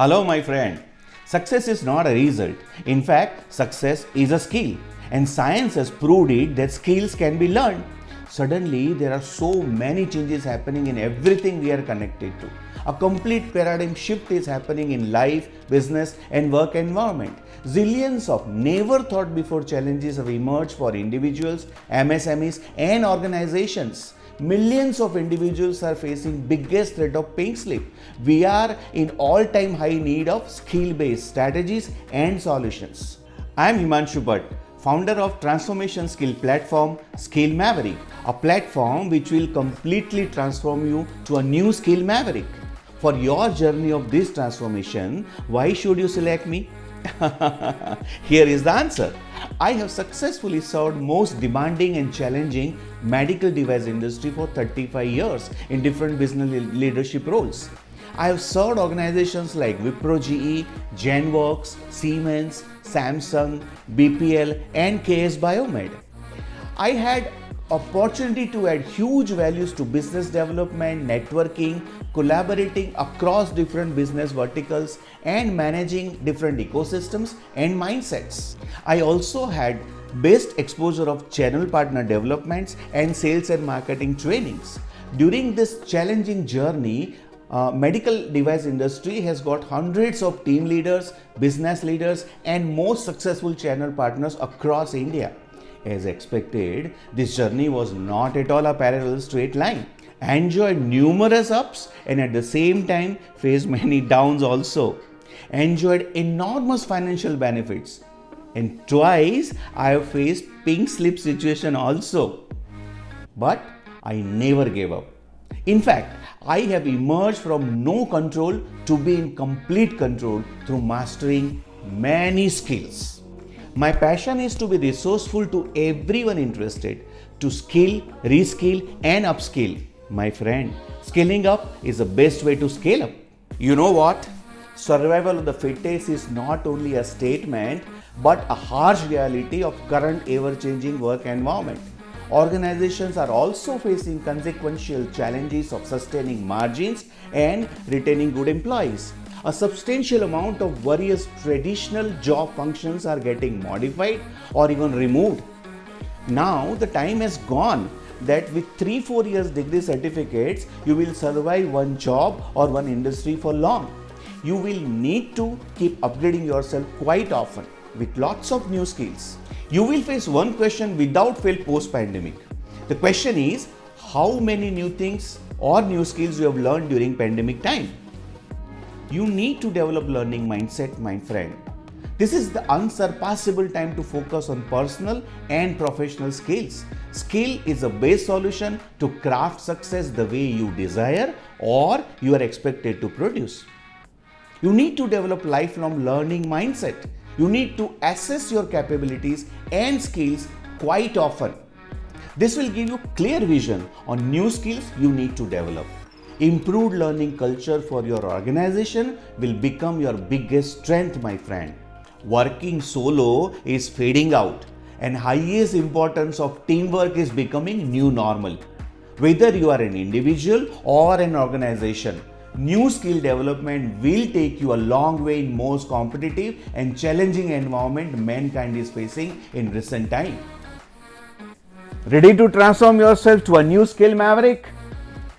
Hello, my friend. Success is not a result. In fact, success is a skill. And science has proved it that skills can be learned. Suddenly, there are so many changes happening in everything we are connected to. A complete paradigm shift is happening in life, business, and work environment. Zillions of never thought before challenges have emerged for individuals, MSMEs, and organizations. Millions of individuals are facing biggest threat of paying slip. We are in all-time high need of skill-based strategies and solutions. I am Himanshu Bhatt, founder of transformation skill platform Skill Maverick, a platform which will completely transform you to a new skill maverick. For your journey of this transformation, why should you select me? Here is the answer. I have successfully served most demanding and challenging medical device industry for 35 years in different business leadership roles. I have served organizations like Wipro GE, Genworks, Siemens, Samsung, BPL and KS Biomed. I had opportunity to add huge values to business development, networking, collaborating across different business verticals and managing different ecosystems and mindsets. I also had best exposure of channel partner developments and sales and marketing trainings. During this challenging journey, medical device industry has got hundreds of team leaders, business leaders and most successful channel partners across India. As expected, this journey was not at all a parallel straight line. I enjoyed numerous ups and at the same time faced many downs also. I enjoyed enormous financial benefits and twice I have faced pink slip situation also. But I never gave up. In fact, I have emerged from no control to be in complete control through mastering many skills. My passion is to be resourceful to everyone interested to skill, reskill and upskill. My friend, scaling up is the best way to scale up. You know what? Survival of the fittest is not only a statement but a harsh reality of current ever-changing work environment. Organizations are also facing consequential challenges of sustaining margins and retaining good employees. A substantial amount of various traditional job functions are getting modified or even removed. Now the time has gone that with 3-4 years degree certificates, you will survive one job or one industry for long. You will need to keep upgrading yourself quite often with lots of new skills. You will face one question without fail post-pandemic. The question is, how many new things or new skills you have learned during pandemic time? You need to develop learning mindset, my friend. This is the unsurpassable time to focus on personal and professional skills. Skill is a base solution to craft success the way you desire or you are expected to produce. You need to develop lifelong learning mindset. You need to assess your capabilities and skills quite often. This will give you clear vision on new skills you need to develop. Improved learning culture for your organization will become your biggest strength, my friend. Working solo is fading out and highest importance of teamwork is becoming new normal. Whether you are an individual or an organization, new skill development will take you a long way in most competitive and challenging environment mankind is facing in recent time. Ready to transform yourself to a new skill maverick?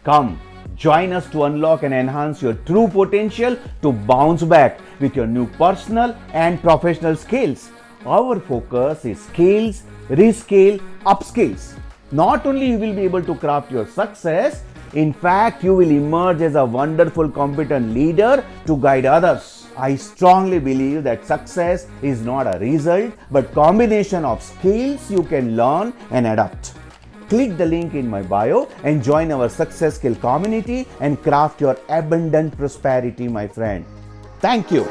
Come. Join us to unlock and enhance your true potential to bounce back with your new personal and professional skills. Our focus is skills, reskill, upskills. Not only you will be able to craft your success, in fact, you will emerge as a wonderful, competent leader to guide others. I strongly believe that success is not a result, but combination of skills you can learn and adapt. Click the link in my bio and join our Success Skill community and craft your abundant prosperity, my friend. Thank you.